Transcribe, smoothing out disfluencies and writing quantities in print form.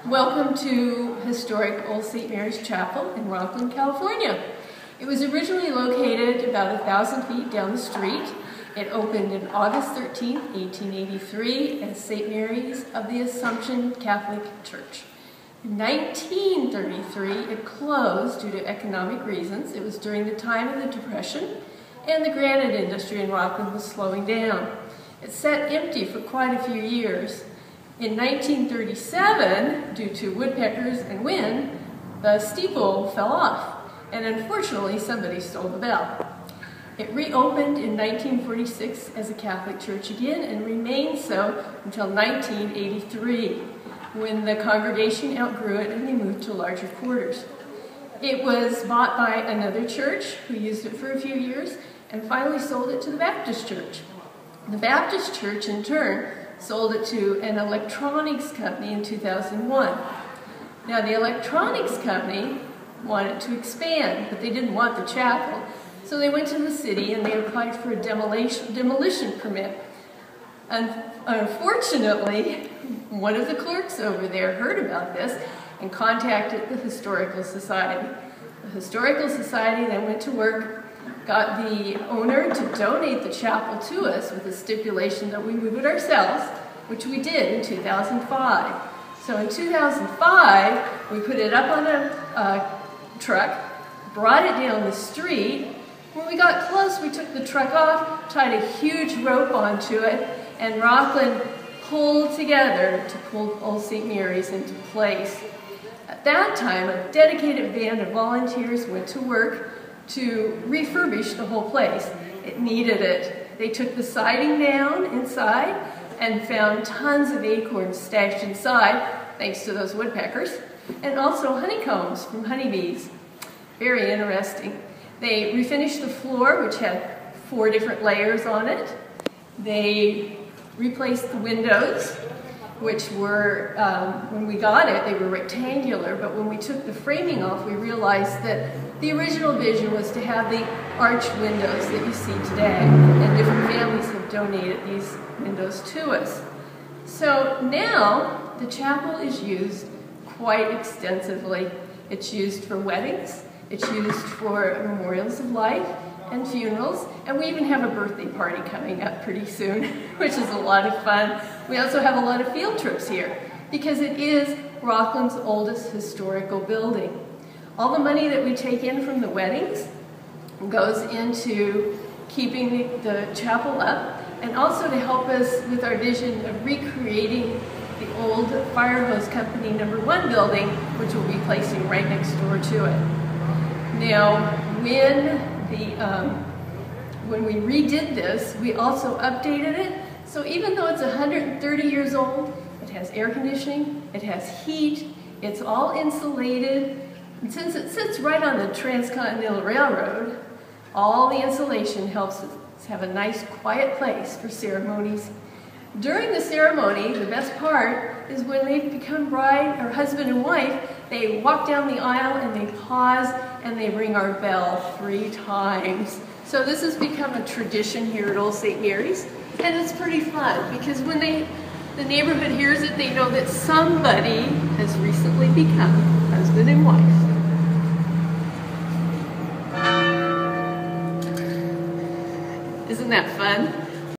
Welcome to historic Old St. Mary's Chapel in Rocklin, California. It was originally located about 1,000 feet down the street. It opened on August 13, 1883 as St. Mary's of the Assumption Catholic Church. In 1933, it closed due to economic reasons. It was during the time of the Depression, and the granite industry in Rocklin was slowing down. It sat empty for quite a few years. In 1937, due to woodpeckers and wind, the steeple fell off, and unfortunately somebody stole the bell. It reopened in 1946 as a Catholic church again and remained so until 1983, when the congregation outgrew it and they moved to larger quarters. It was bought by another church who used it for a few years and finally sold it to the Baptist church. The Baptist church, in turn, sold it to an electronics company in 2001. Now, the electronics company wanted to expand, but they didn't want the chapel, so they went to the city and they applied for a demolition permit. Unfortunately, one of the clerks over there heard about this and contacted the Historical Society. The Historical Society then went to work, got the owner to donate the chapel to us with the stipulation that we move it ourselves, which we did in 2005. So in 2005, we put it up on a truck, brought it down the street. When we got close, we took the truck off, tied a huge rope onto it, and Rocklin pulled together to pull Old St. Mary's into place. At that time, a dedicated band of volunteers went to work to refurbish the whole place. It needed it. They took the siding down inside and found tons of acorns stashed inside, thanks to those woodpeckers, and also honeycombs from honeybees. Very interesting. They refinished the floor, which had 4 different layers on it. They replaced the windows, which were, when we got it, they were rectangular, but when we took the framing off, we realized that the original vision was to have the arched windows that you see today, and different families have donated these windows to us. So now, the chapel is used quite extensively. It's used for weddings, it's used for memorials of life and funerals, and we even have a birthday party coming up pretty soon, which is a lot of fun. We also have a lot of field trips here, because it is Rocklin's oldest historical building. All the money that we take in from the weddings goes into keeping the chapel up, and also to help us with our vision of recreating the old Fire Hose Company No. 1 building, which we'll be placing right next door to it. Now, when we redid this, we also updated it. So even though it's 130 years old, it has air conditioning, it has heat, it's all insulated. And since it sits right on the Transcontinental Railroad, all the insulation helps us have a nice, quiet place for ceremonies. During the ceremony, the best part is when they become bride or husband and wife, they walk down the aisle and they pause and they ring our bell 3 times. So this has become a tradition here at Old St. Mary's, and it's pretty fun because when the neighborhood hears it, they know that somebody has recently become husband and wife. Isn't that fun?